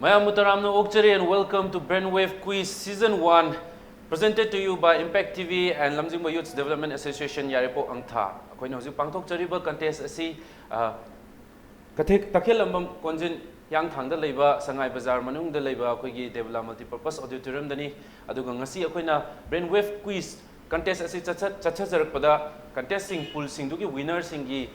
Mayam Mutaramno Okchari and welcome to Brainwave Quiz Season 1, presented to you by Impact TV and Lamjingba Youth Development Association Yairipok Angtha. Akoina hojik pangthok chariba contest asi takhel lambam konjin Yangthangda leiba Sangai Bazar manungda leiba akoigi Devla Multipurpose Auditorium dani aduga ngasi akoina Brainwave Quiz contest asi chachajarakpada contesting pool singdugi winner singi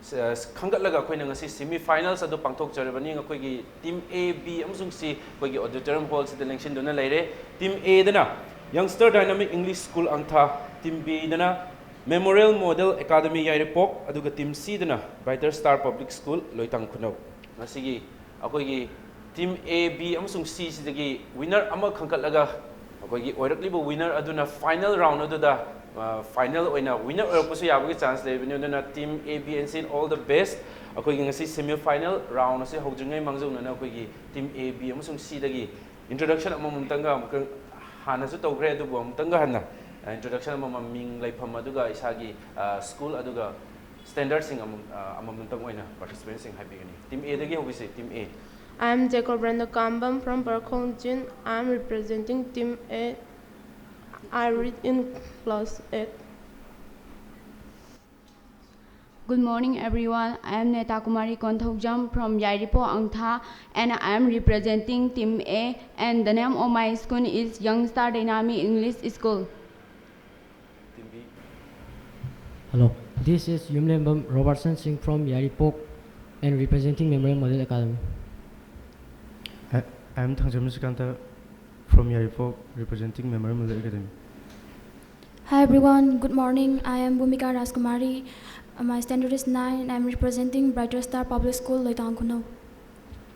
Kangatlaga akoina ngasi semi finals adu pangthok charibani akoigi team A B amsung C akoigi auditorium hall sida election dona leire team A dana Youngster Dynamic English School Angtha, team B dana Memorial Model Academy Yairipok aduga team C dana Brighter Star Public School Loitang Khunau ngasigi akoigi team A B amsung C sidagi winner ama khangkatlaga akoigi oirakliba winner aduna final round aduda final oina winner oirapusu yabagi chance lebini aduna team A B and C all the best akoigi ngasi semi final round ase hojungai mangjuna na akoigi team A B amsung C dagi introduction amamtanga hana su tawgre adubu amtanga hana introduction amaming laifam aduga isagi school aduga standard sing amamtang oina participants sing habigani team A dagi hobise team A. I am Jacob Brando Kambam from Parkhongjin. I am representing team A. I read in class 8. Good morning, everyone. I am Neta Kumari Konthogjam from Yairipok Angtha, and I am representing Team A. And the name of my school is Youngster Dynamic English School. Team B. Hello, this is Yumlembam Robertson Singh from Yairipok, and representing Memorial Model Academy. I am Thangjam Sikanta from Yairipok, representing Memorial Model Academy. Hi everyone, good morning. I am Bhumika Rajkumari. My standard is 9 and I am representing Brighter Star Public School, Loitang Khunau.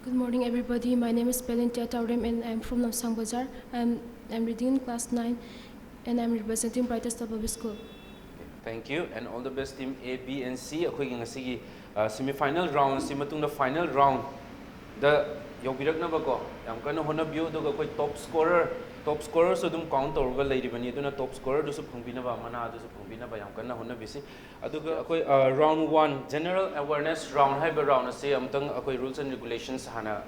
Good morning everybody. My name is Pelintia Taurem and I am from Namsang Bazar. I'm reading in class 9 and I'm representing Brighter Star Public School. Thank you and all the best team A, B and C. Akoigi ngasigi semi-final round, the final round. The yaubiraknaba ko yam kana honabiu aduga koi top scorer so dum count torga leiribani aduna top scorer dusu phungbinaba mana dusu phungbinaba yam kana honabisi aduga akoi round 1 general awareness round haiba round ase amtang akoi rules and regulations hana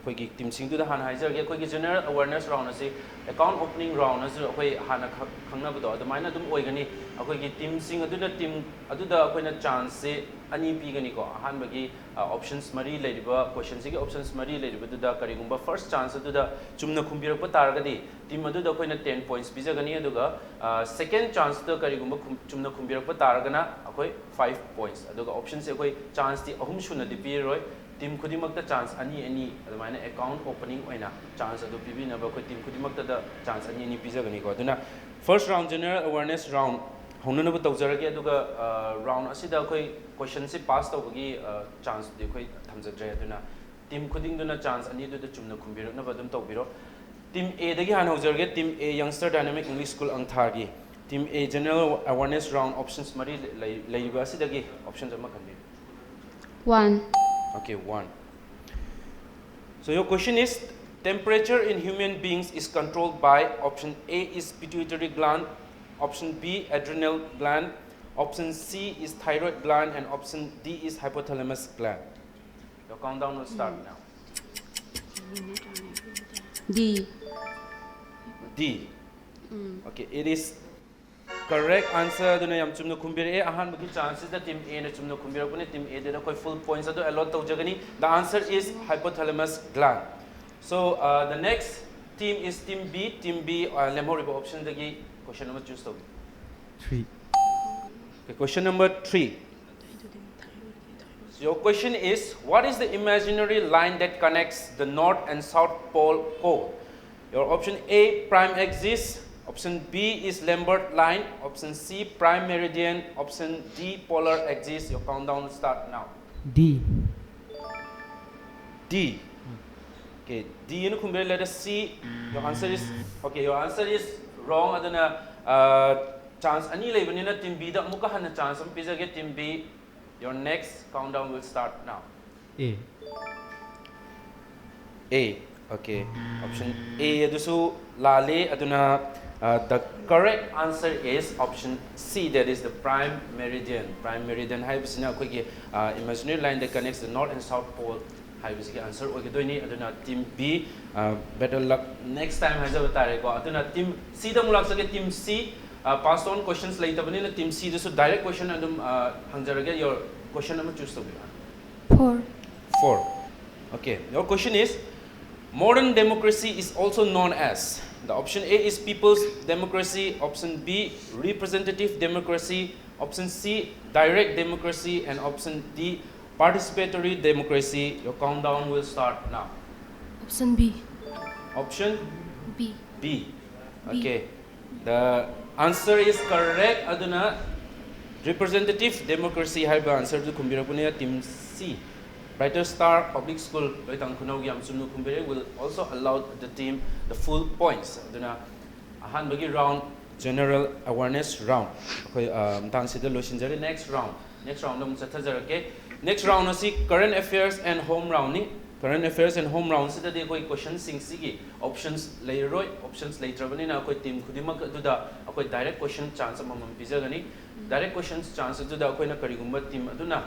akoigi team sing du da hana haijarge akoigi general awareness round ase account opening round ase akoi hana khangnaba do adamaina dum oigani akoigi team sing aduna team aduda akoina chance se ani pigani ko ahanbagi options mari leiriba question sigi options mari leiriba duda karigumba first chance aduda chumna khumbirakpa taragadi team aduda akoina 10 points bijagani aduga second chance da karigumba chumna khumbirakpa taragana akoi 5 points aduga options se akoi chance ti ahum shuna di piroi team khudimakta chance ani adamaina account opening oina chance adu pibina ba akoi team khudimakta da chance ani bijagani ko aduna first round general awareness round honna bu tawjarage aduga round asida akoi question se pass tawbagi chance de akoi thamjadre aduna team khuding duna chance ani du chumna khumbirak na badum tawbiro team A dagi han hojjarge team A Youngster Dynamic English School Angtha gi team A general awareness round options mari leiba asidagi options ama khanbi 1. Okay, 1. So your question is temperature in human beings is controlled by option A is pituitary gland, option B adrenal gland, option C is thyroid gland, and option D is hypothalamus gland. Your countdown will start now. D. D. Okay, it is correct answer. Duna yam chumna khumbire ahan bagi chances that team A na chumna khumbire pune team A de na koi full points ado allot tawjagani. The answer is hypothalamus gland. So the next team is team B. Team B lemhoriba option dagi question number choose to 3. Okay, question number 3. So your question is, what is the imaginary line that connects the north and south pole? Your option A, prime axis. Option B is Lambert line. Option C, prime meridian. Option D, polar axis. Your countdown will start now. D. D. Okay, D in kumbere letter C. Your answer is okay. Your answer is wrong. Adana chance ani lebanina team B da amuka hana chance am pizage team B. Your next countdown will start now. A. A. Okay. Option A adusu lale aduna the correct answer is option C, that is the prime meridian. Prime meridian haibisina akoigi imaginary line that connects the north and south pole haibisigi answer ogidoini aduna team B better luck next time hajaba tare ko aduna team C da mulak sage team C passed on questions later bani na team C so direct question adum hangjarage your question number choose to be 4. Okay, your question is modern democracy is also known as, the option A is people's democracy, option B representative democracy, option C direct democracy, and option D participatory democracy. Your countdown will start now. Option B. Option B. B. Okay, the answer is correct. Aduna representative democracy haiba answer to kumbirapunia team C. Brighter Star Public School loitang kunau yam sunu kumbire will also allow the team the full points. Aduna ahan bagi round general awareness round. Okay, tang sida losinjari next round dum chathajarake. Next round asi current affairs and home round ni. Current affairs and home round sida de koi question sing sigi options lairoi options later bani na koi team khudimak aduda akoi direct question chance amam pijagani. Direct questions chance aduda akoi na karigumba team aduna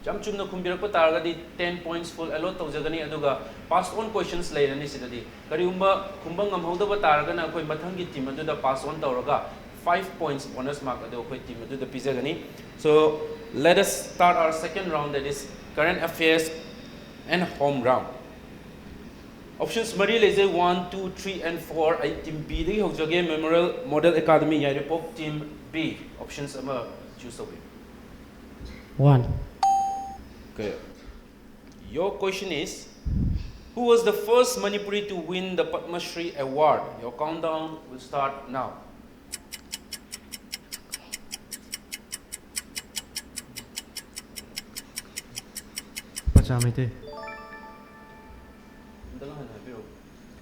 jam chumna khumbirakpa taragadi 10 points full allot tawjagani aduga pass on questions lairani sidadi karigumba khumbang amhodaba taragana akoi mathangi team aduda pass on tawraga 5 points bonus mark adu akoi team aduda pijagani. So let us start our second round, that is current affairs and home round. Options Mari Leze 1, 2, 3 and 4 I team B the Hojage Memorial Model Academy Yairipok team B. Options choose away. 1. Okay. Your question is, who was the first Manipuri to win the Padma Shri award? Your countdown will start now. Pachamite.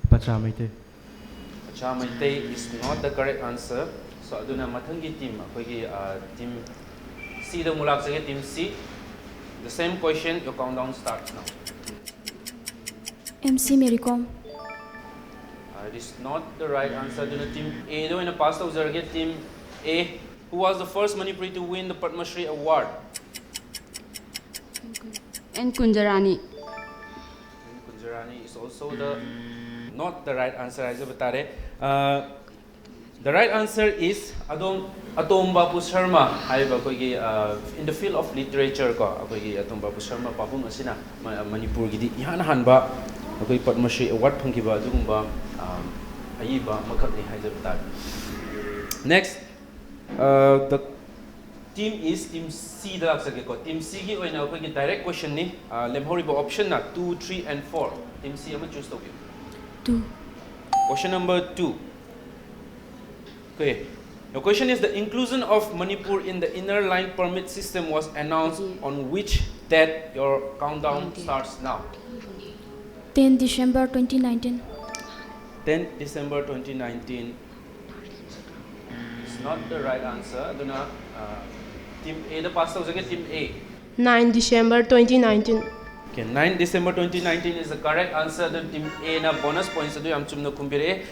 Pachamite. Pachamite is not the correct answer. So aduna mathangi team akoigi team C the mulak sage team C. The same question, your countdown starts now. MC Mericom. It is not the right answer. Aduna team A though in the past observe team A, who was the first Manipuri to win the Padma Shri award? And Kunjarani. Kunjarani is also not the right answer. The right answer is Atombapu Sharma. In the field of literature, Atombapu Sharma Pabung Asina Manipur Gidi Yan Hanba Padma Shri award Punkiba Dugumba Ayiba Makatni Hyderabad. Next, the team is team C. Team C gi oina ko direct question ni lemhoribo option na 2, 3 and 4. Team C ama choose to 2. Question number 2. Okay. The question is, the inclusion of Manipur in the inner line permit system was announced on which date? Your countdown starts now. 10 December 2019. 10 December 2019 is not the right answer. Aduna team A the past was again team A. 9 December 2019. Okay, 9 December 2019 is the correct answer. Then team A na bonus points adu yam chumna kumbire.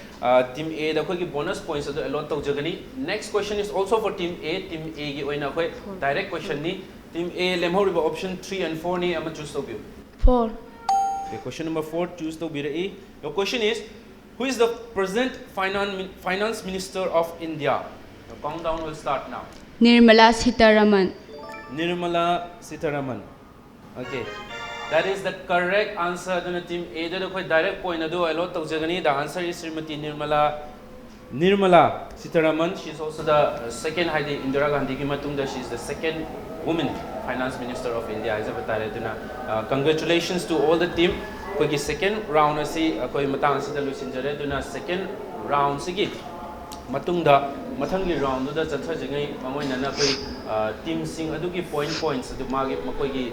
Team A da khoi bonus points adu allot tawjagani. Next question is also for team A. Team A gi oina khoi direct question ni. Team A lemhoriba option 3 and 4 ni ama choose to be 4. Okay, question number 4 choose to be A. Your question is, who is the present finance minister of India? The countdown will start now. Nirmala Sitharaman. Nirmala Sitharaman. Okay, that is the correct answer. The team A the direct point adu allot tawjagani. The answer is Srimati Nirmala Sitharaman. She is also the second Indira Gandhi ki matungda she is the second woman finance minister of India. Congratulations to all the team. Koi second round asi koi matang asi da lusinjare duna second round sigi matungda mathangi round da chatha jangai amoina na koi team sing adugi points adu magi makoi gi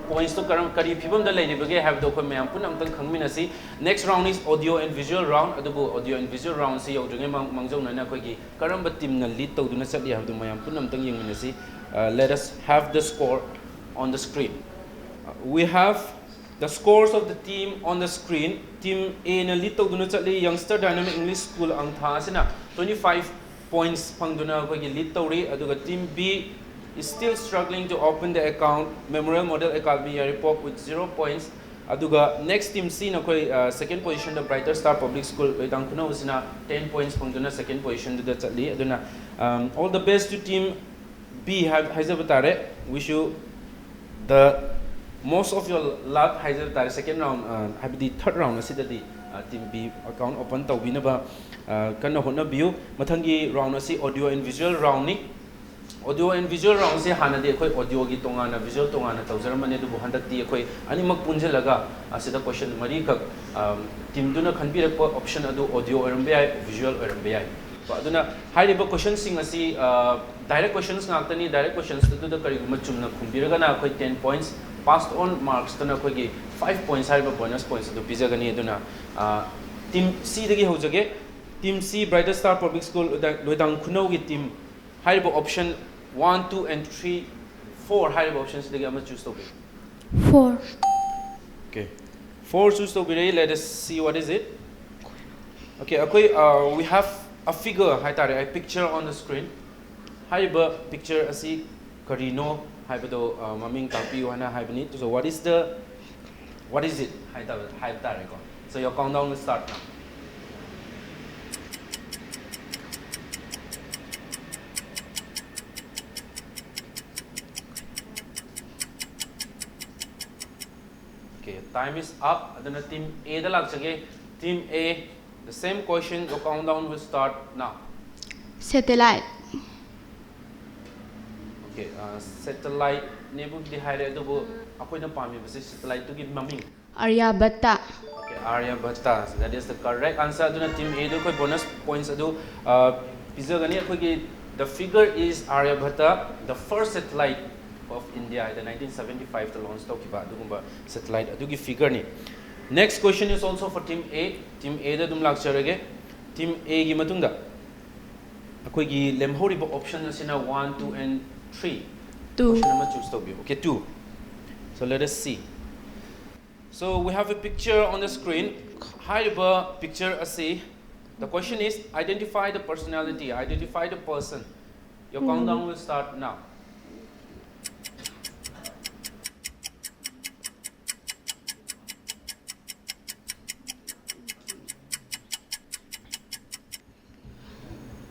points to kari phibam da leiribage have do koi mayam punam tang khangminasi. Next round is audio and visual round. Adubu audio and visual round si yaudringai mangjong na koi gi karamba team na lead tawduna chatli have do mayam punam tang yengminasi. Let us have the score on the screen. We have the scores of the team on the screen. Team A na lead tawduna chatli Youngster Dynamic English School Angtha sina 25 points pangduna koi gi lead tawri. Aduga team B is still struggling to open the account. Memorial Model Academy Yairipok with 0 points. Aduga next team C na koi second position the Brighter Star Public School loitang kuno usina 10 points pangduna second position da chatli aduna all the best to team B haizabatare. Wish you the most of your luck haizabatare second round habidi third round asidadi team B account open tawbinaba kana hona biu mathangi round asi audio and visual round ni audio and visual round se hanadi khoi audio gi tongana visual tongana tawjaramani du handakti khoi animak punjalaga asida question mari khak team duna khanbirak option adu audio arambe ai visual arambe ai aduna hariba question sing asi direct questions ngaktani direct questions tu da kari guma chumna khumbiraga na khoi 10 points passed on marks tana khoi gi 5 points hariba bonus points adu pijagani aduna team C dagi hojage team C Brighter Star Public School loidang khunau gi team hariba option 1 2 and 3 4 hariba options dagi ama choose to be 4. okay 4 choose to be. Let us see what is it. Okay we have a figure haitare a picture on the screen. Haiba picture asi karino haibado maming tapiu hana haibani. So what is it haitare ko. So your countdown will start now. Okay, time is up. Adana team A da lag chage. Team A, the same question. Your countdown will start now. Satellite. Okay, satellite nebu di haire adubu akoi na pami basi satellite to give maming. Aryabhatta. Okay, Aryabhatta. So that is the correct answer. Aduna team A do koi bonus points adu pizagani akoi gi the figure is Aryabhatta, the first satellite of India in the 1975 to launch tokiba adugumba satellite adugi figure ni. Next question is also for team A. Team A da dum lakcharage. Team A gi matungda akoi gi lemhoriba option asina 1 2 and 3. 2. Question number choose to be. Okay, 2. So let us see. So we have a picture on the screen. Haiba picture asi. The question is identify the personality, identify the person. Your countdown will start now.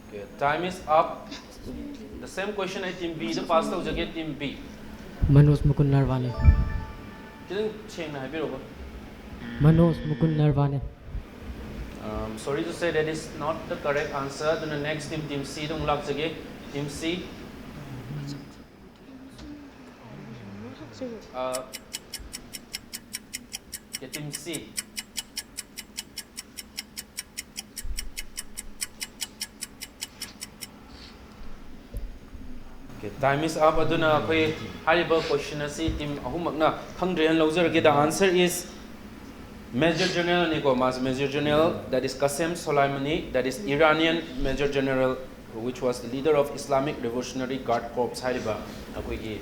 Okay, time is up. The same question at team B. The past out again team B. Manoj Mukund Narvane. Didn't change na habi Manoj Mukund Narvane. Sorry to say that is not the correct answer. Then the next team, team C, dong lag again. Team C. Yeah, team C. Okay, time is up. Aduna koi hariba question asi team ahum na khangdre han loser ke the answer is Major General Niko Mas Major General, that is Qasem Soleimani, that is Iranian Major General, which was the leader of Islamic Revolutionary Guard Corps hariba akoi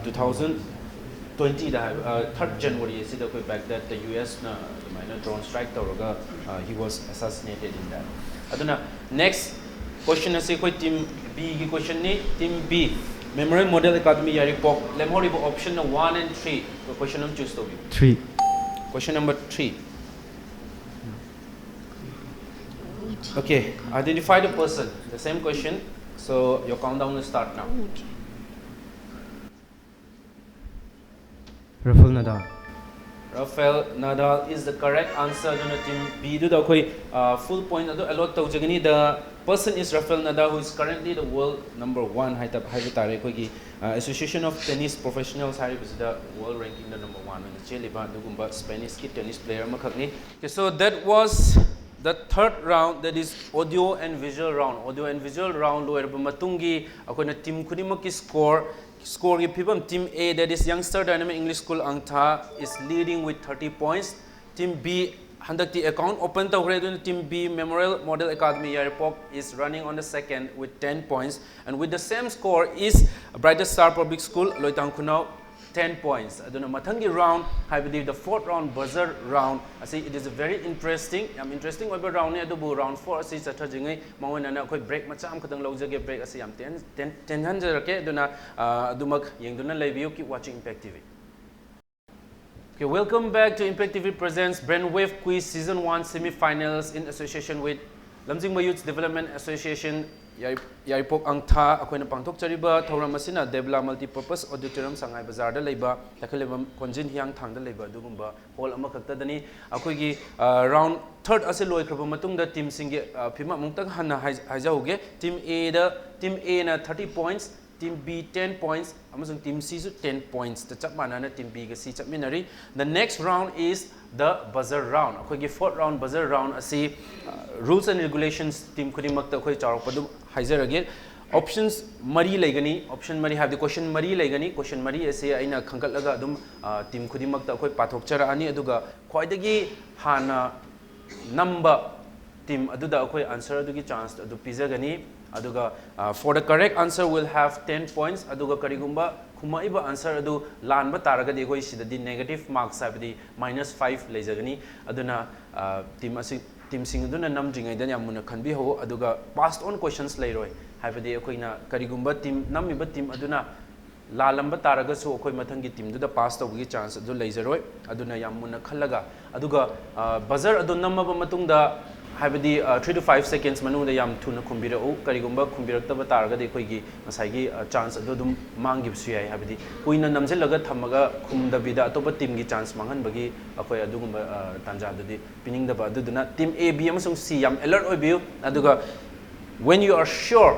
2020 3rd January sida koi back that the US na minor drone strike tawraga he was assassinated in that. Aduna next question asi koi team B ki question ni team B Memorial Model Academy Yairipok lemhoribo option 1 and 3 so question number choose to be 3. question number 3. Okay, identify the person. The same question. So your countdown will start now. Rafael Nadal. Rafael Nadal is the correct answer. Then team B do the full point allot tawjagani. The person is Rafael Nadal, who is currently the world number 1 Association of Tennis Professionals is the world ranking the number 1 in the Spanish tennis player. Okay, so that was the third round, that is audio and visual round. Audio and visual round lo matungi akona team kudimaki score gi pibam team A, that is Youngster Dynamic English School Angtha, is leading with 30 points. Team B handakti account open tawre team B Memorial Model Academy Yairipok is running on the second with 10 points, and with the same score is Brighter Star Public School Loitang Khunau 10 points. Aduna mathangi round I believe the fourth round buzzer round asi it is a very interesting over round ne adubu round 4 asi chathajingai mawena na khoi break macha am khatang lojage break asi am 10 hanjarake aduna adumak yengduna leibiu keep watching Impact TV. Okay, welcome back to Impact TV presents Brainwave Quiz Season 1 Semi-Finals in association with Lamjingba Youth Development Association, Yairipok Angtha, akoina pangthok chariba thoram asina Debla Multipurpose Auditorium Sangai Bazar da leiba takhalebam konjin hiang thang da leiba dugumba hall ama khakta dani akoigi round third ase loikraba matungda team singe phima mungtak hanna haijauge team A na 30 points, Team B 10 points, amasung Team C 10 points. The chap manana Team B ga C chap minari. The next round is the buzzer round. Akoigi fourth round buzzer round asi rules and regulations team khudimakta akoi charok padum haizarage. Options mari laigani, option mari have the question mari laigani, question mari ase aina khangkatlaga adum team khudimakta akoi pathokchara ani aduga khwaidagi hana number team aduda akoi answer adugi chance adu pizagani. Aduga for the correct answer will have 10 points. Aduga karigumba khumaiba answer adu lanba taraga de koi sidadi negative marks sabdi -5 lejagani. Aduna team sing aduna namjingai dan yamuna khanbi ho aduga passed on questions leiroi. Habadi akoina karigumba team namiba team aduna lalamba taraga so akoi mathangi team duda pass tawgi chance adu lejaroi. Aduna yamuna khallaga aduga buzzer adu namaba matungda Habidi 3 to 5 seconds manu da yam thuna khumbira o karigumba khumbirakta taraga de koigi masai chance adum mangib su yai habidi kuina namjelaga thamaga khumda bida atopa team gi chance mangan bagi akoi adugumba tanja dudi pining da aduduna team A B amasung C yam alert oibiu aduga when you are sure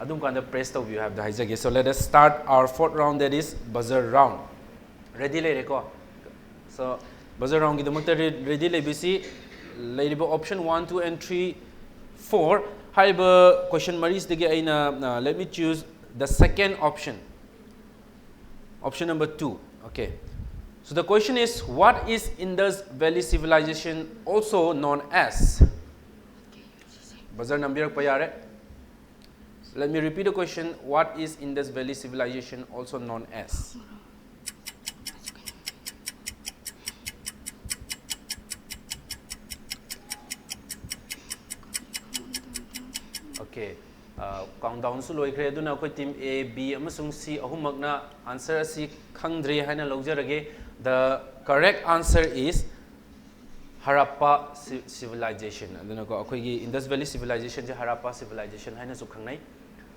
adum kanda press to you have the hijack. So let us start our fourth round, that is buzzer round. Ready le reko. So buzzer round gi damakta ready le bisi Ladybug option 1, 2, and 3, 4. Haiba question maris dege aina let me choose the second option. Option number 2. Okay. So the question is, what is Indus Valley civilization also known as? Buzzer number payare. Let me repeat the question. What is Indus Valley civilization also known as? Okay, countdown su loikre aduna akoi team A, B amasung C ahumakna answer asi khangdre haina logjarage. The correct answer is Harappa civilization. Aduna ko akoi gi Indus Valley civilization je Harappa civilization haina su khangnai.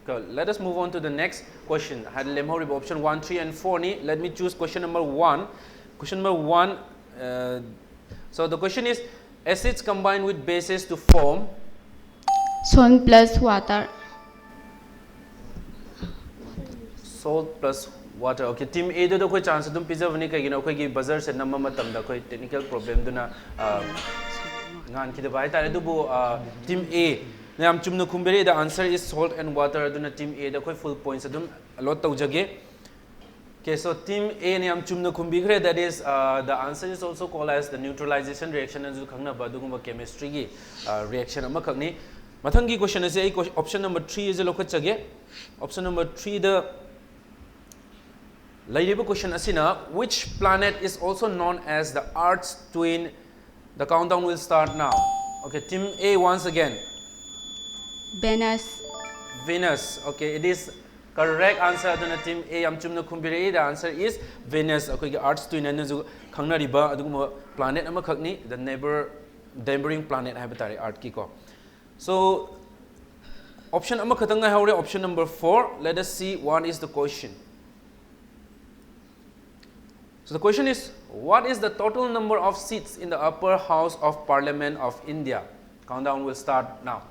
Let us move on to the next question. Had lemho option 1, 3, and 4 ni. Let me choose question number 1. Question number 1. So the question is, acids combine with bases to form Salt plus water. Salt plus water. Okay, team A do koi chance dum pizza vani kai gina koi gi buzzer se namma matam da koi technical problem duna ngan ki da bai ta du bu team A nam chumna khumbere. The answer is salt and water. Duna team A da koi full points adum lot tau jage. Okay, so team A nam chumna khumbigre, that is the answer is also called as the neutralization reaction and khangna ba dugumba chemistry gi reaction ama khakni. Mathangi question is option number 3 is a look at option number 3 the Ladybug question asina, which planet is also known as the Earth's twin? The countdown will start now. Okay, team A once again. Venus. Venus. Okay, it is correct answer. Then team A am chumna khumbire. The answer is Venus. Okay, Earth's twin and zo khangna riba aduguma planet ama khakni, the neighboring planet habitare Earth ki ko. So option option number 4. Let us see what is the question. So the question is, what is the total number of seats in the upper house of Parliament of India? Countdown will start now.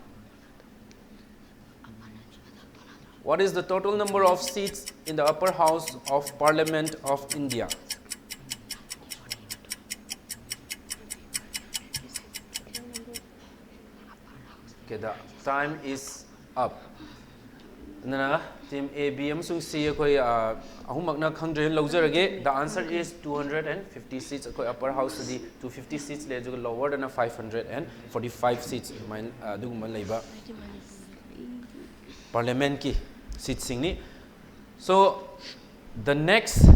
What is the total number of seats in the upper house of Parliament of India? Okay, the time is up. Nana team A, B amsung C akoi ahumakna khangdre logjarage. The answer is 250 seats. Akoi upper house di 250 seats le jo lower than 545 seats main duguma leiba parliament ki seat singni. So the next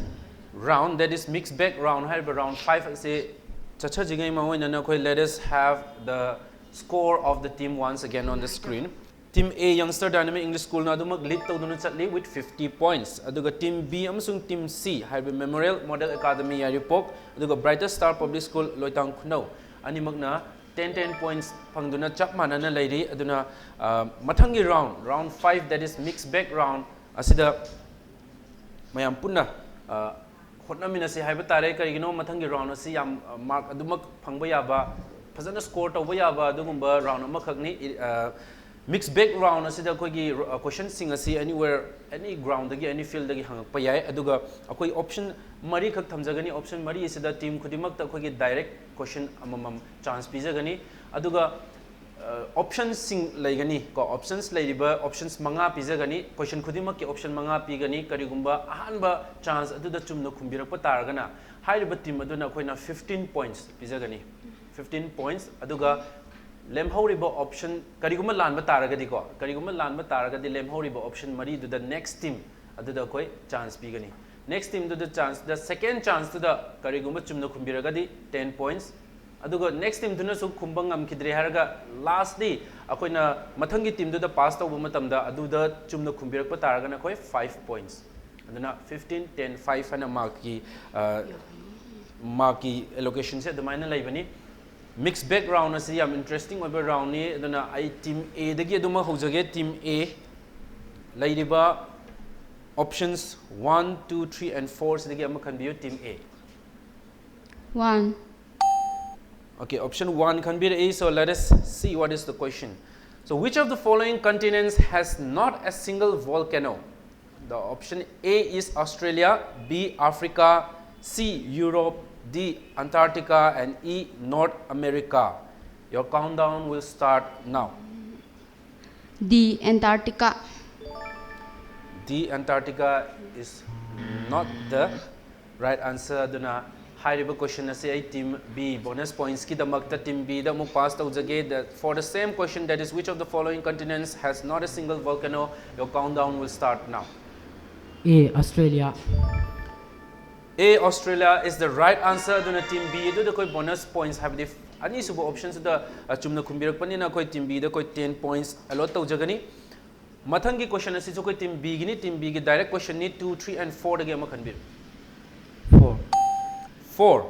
round, that is mixed bag round, round 5 say chacha jigai ma hoina na koi. Let us have the score of the team once again on the screen. Team A Youngster Dynamic English School na adumak lead tawduna chatli with 50 points. Aduga Team B amasung Team C haiba Memorial Model Academy Yairipok aduga Brighter Star Public School Loitang Khunau animak na 10 points phangduna chap manana lairi aduna mathangi round 5 that is mixed bag round asida mayam punna hotnamina se haiba tare karigino mathangi round asi yam mark adumak phangba yaba fazana score tawba yaba adugumba round amakhakni mixed bag round asida koigi question sing asi anywhere any ground dagi any field dagi hangakpa yai aduga akoi option mari khak thamjagani option mari asida team khudimak ta koigi direct question amamam chance pijagani aduga options sing laigani ko options lairiba options manga pijagani question khudimak ki option manga pigani karigumba ahanba chance aduda chumna khumbirakpa taragana hairiba team aduna koina 15 points pijagani 15 points aduga lemhoriba option kariguma lanba taragadi ko kariguma lanba taragadi lemhoriba option mari to the next team aduda koi chance pigani next team to the chance the second chance to the kariguma chumna khumbiragadi 10 points aduga next team tuna su khumbangam khidre haraga last day akoina mathangi team to the pass tawba matamda aduda chumna khumbirakpa taragana koi 5 points aduna 15 10 5 hana marki allocation se adumana laibani mixed background asi yam interesting over round ni aduna I team A dagi aduma hojage team A lairiba options 1 2 3 and 4 sidagi am can be team A 1. okay option 1 can be A so let us see what is the question so which of the following continents has not a single volcano the option A is Australia B Africa C Europe D Antarctica and E North America. Your countdown will start now. D. Antarctica. D Antarctica is not the right answer. Duna high river question na say team B bonus points ki damakta team B da mu pass tawjage that for the same question that is which of the following continents has not a single volcano. Your countdown will start now. A. Australia. A Australia is the right answer duna team B do the koi bonus points have the ani subo options da chumna khumbirak pani na koi team B da koi 10 points allot tawjagani mathangi question asi so koi team B gi ni team B gi direct question ni 2 3 and 4 da ge ma khanbir 4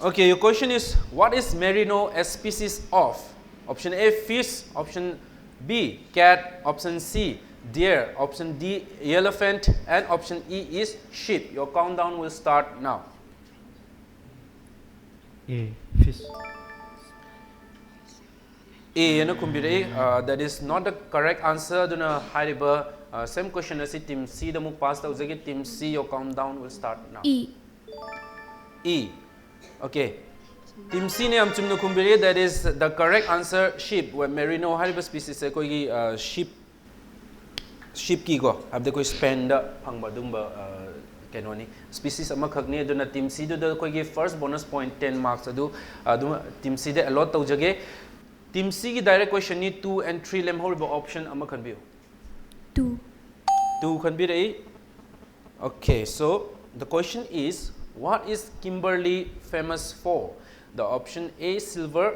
okay your question is what is merino a species of option A fish option B cat option C deer option D elephant and option E is sheep your countdown will start now A. Fish. A na kumbire that is not the correct answer duna hariba same question as team C da mu pass tawjage team C your countdown will start now E okay team C ne am chumna kumbire that is the correct answer sheep where merino hariba species se koi gi sheep ki go abde koi spend phangba dumba kenoni species ama khakni aduna team C do koi gi first bonus point 10 marks adu team C de allot tawjage team C ki direct question ni 2 and 3 lem horiba option ama khan biu 2 khan bi rei okay so the question is what is Kimberley famous for the option A silver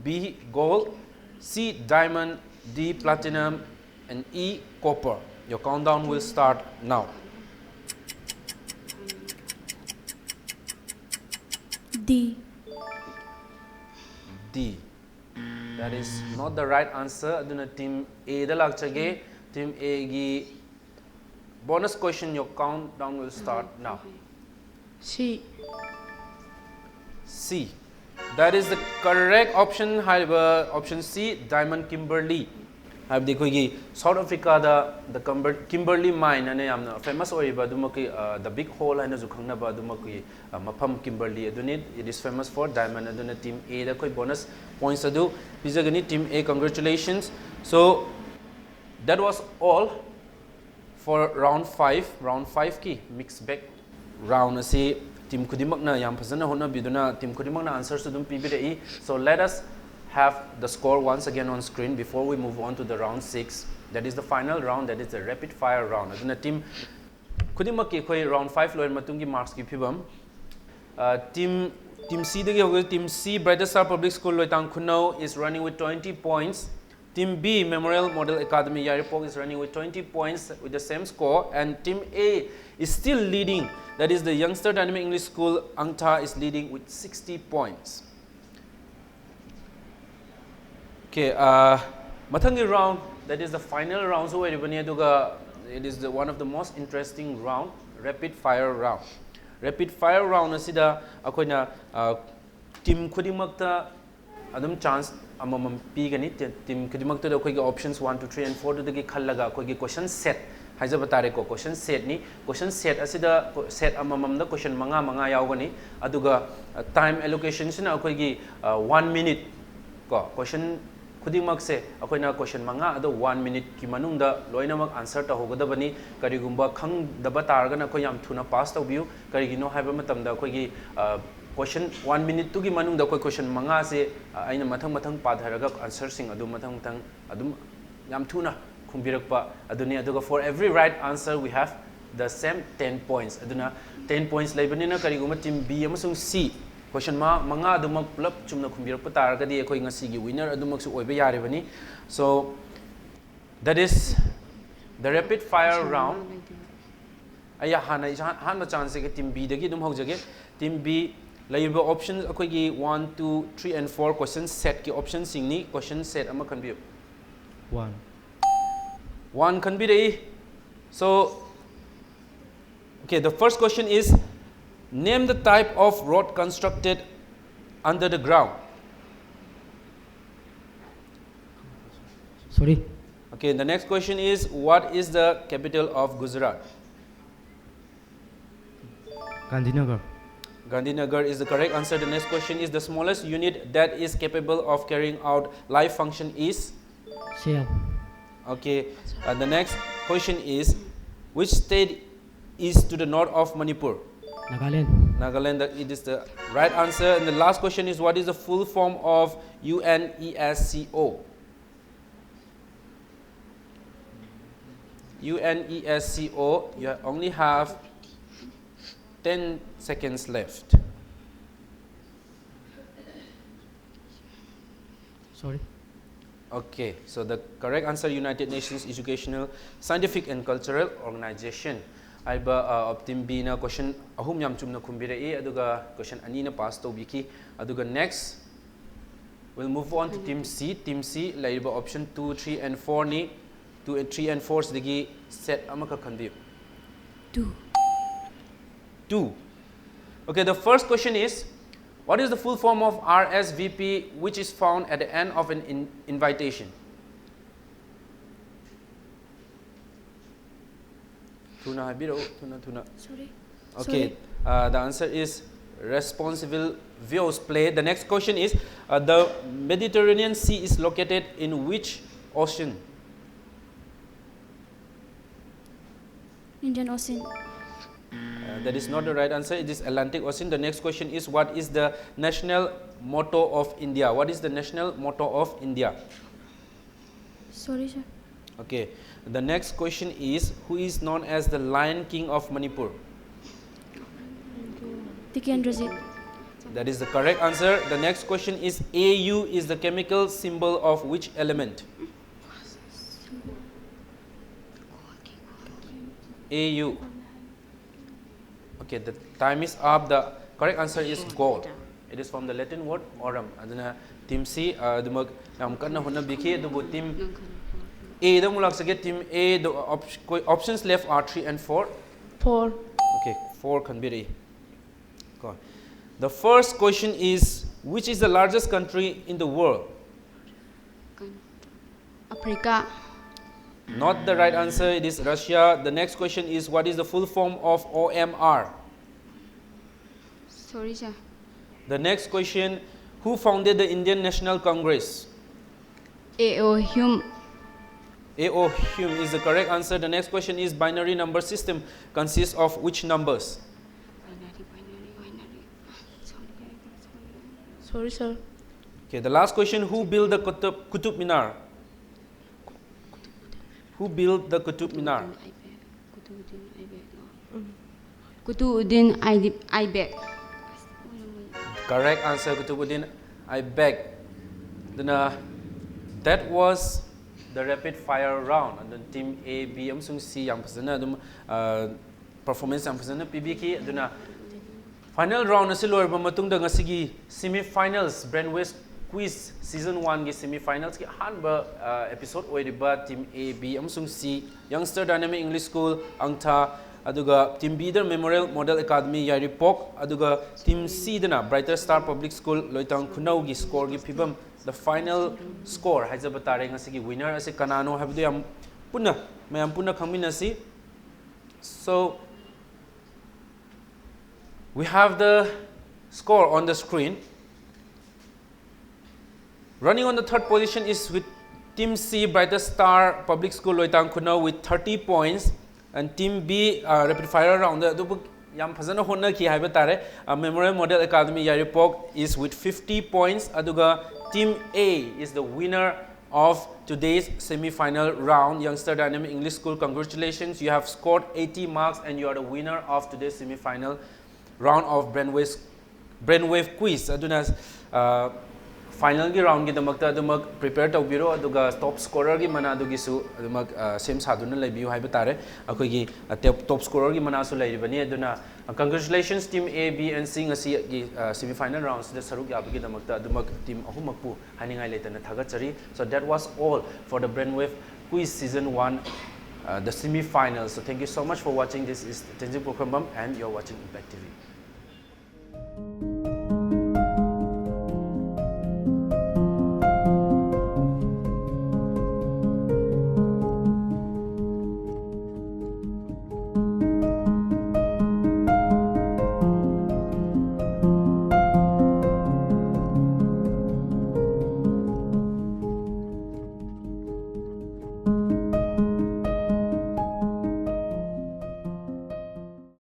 B gold C diamond D platinum and E copper your countdown will start now D that is not the right answer aduna team A da lakchage team A gi bonus question your countdown will start now C that is the correct option haiba option C diamond Kimberley have the koi South Africa the Kimberley mine ane amna famous oiba dumaki the big hole ane ju khangna ba dumaki mafam Kimberley aduni it is famous for diamond aduna team A da koi bonus points adu pijagani team A congratulations so that was all for round 5 ki mixed bag round asi team khudimak na yam phajana hona biduna team khudimak na answers dum pibirei so let us have the score once again on screen before we move on to the round 6 that is the final round that is the rapid fire round aduna team khudimaki khoi round 5 loin matungi marks ki phibam team Team C Team C Brighter Star Public School Loitang Khunau is running with 20 points. Team B Memorial Model Academy Yairipok is running with 20 points with the same score, and Team A is still leading. That is the Youngster Dynamic English School Angtha is leading with 60 points. Okay, Mathangi round, that is the final round. So it is one of the most interesting round, rapid fire round. Rapid fire round asida akoina team khudimakta adum chance amamam pigani team khudimakta da khoi options 1 2 3 and 4 da gi khallaga khoi question set haijaba tare ko question set ni question set asida set amamam da question manga yaugani aduga time allocation sina khoi gi 1 minute ko question खुदिमक से अखोइना question मंगा अदो 1 minute की मनुंगदा लोइनमक answer ता होगदबनी करिगुंबा खंगदबा तारगना अखोइ याम थुना पास तौबियु करिगिनो हाइबा मतमदा अखोइगी question 1 minute तुगी मनुंगदा अखोइ question मंगा से आइना मथंग मथंग पाधरगा आंसर सिंग अदु मथंग मथंग अदुम याम थुना खुंबिरकपा अदुनि अदुगा for every right answer we have the same 10 points aduna 10 points laibani kariguma team B amasung C question manga adumak pulap chumna khumbirak pataragadi ekoi ngasi gi winner adumak su oiba yarebani. So that is the rapid fire round. Aya hana chance ke team B dagi dum hogjage. Team B laiba options akoi gi 1 2 3 and 4 question set ki option singni question set ama khanbi 1 khanbi rei. So okay, the first question is name the type of road constructed under the ground. Sorry. Okay, the next question is what is the capital of Gujarat? Gandhinagar. Gandhinagar is the correct answer. The next question is the smallest unit that is capable of carrying out live function is? Cell. Okay, the next question is which state is to the north of Manipur? Nagaland. Nagaland, it is the right answer. And the last question is what is the full form of UNESCO? UNESCO, you only have 10 seconds left. Sorry. Okay, so the correct answer United Nations Educational, Scientific and Cultural Organization. Aiba of team B na question ahum yam chumna khumbira e aduga question ani na pass to biki aduga next we'll move on to team C. Team C laiba option 2 3 and 4 ni 2 and 3 and 4 digi set amaka khanbi 2. Okay, the first question is what is the full form of RSVP which is found at the end of an invitation? Tuna habiro, tuna. Sorry. Okay, the answer is responsible views play. The next question is the Mediterranean Sea is located in which ocean? Indian Ocean. That is not the right answer. It is Atlantic Ocean. The next question is what is the national motto of India? What is the national motto of India? Sorry, sir. Okay. The next question is who is known as the Lion King of Manipur? Tikendrajit. That is the correct answer. The next question is AU is the chemical symbol of which element? AU. Okay, the time is up. The correct answer is gold. It is from the Latin word aurum. Aduna team C dumag nam kanna honna biki dubu team A the mulak sage team A the options left are 3 and 4. 4. Okay, 4 can be ready. The first question is which is the largest country in the world? Africa. Not the right answer, it is Russia. The next question is what is the full form of OMR? Sorry, sir. The next question, who founded the Indian National Congress? A.O. Hume. A.O. Hume is the correct answer. The next question is binary number system consists of which numbers? Binary. Sorry, sir. Okay, the last question, who built the Qutub Minar? Who built the Qutub Minar? Kutuuddin Aibak. Correct answer kutubudin I beg. That was the rapid fire round, and then team A, B, C yang pasana performance yang pasana PBK final round na silor matung da ngasigi semi-finals Brainwave quiz season 1 gi semi-finals ki hanba episode oiriba team A, B C Youngster Dynamic English School Angtha aduga team B da Memorial Model Academy Yairipok aduga team C dana Brighter Star Public School Loitang Khunau gi score gi phibam the final score haizabatare ngasigi winner ase kanano habdu yam punna mayam punna khangminasi. So we have the score on the screen. Running on the third position is with Team C, Brighter Star Public School Loitang Khunau with 30 points, and Team B, rapid fire round yam phazana honna ki haiba tare Memorial Model Academy Yairipok is with 50 points. Aduga Team A is the winner of today's semi-final round. Youngster Dynamic English School, congratulations, you have scored 80 marks and you are the winner of today's semi-final round of Brainwave quiz. Aduna final gi round gi damakta adumak prepare tawbiro aduga top scorer gi mana adugi su adumak same saduna leibiu haiba tare akoi gi top scorer gi mana su leibani aduna congratulations team A, B and C ngasi gi semi final rounds da saruk yabagi damakta adumak team ahumakpu haningai letana thagachari. So that was all for the Brainwave quiz season 1 the semi finals. So thank you so much for watching. This is Tenzin Pokhrambam and you're watching Impact TV.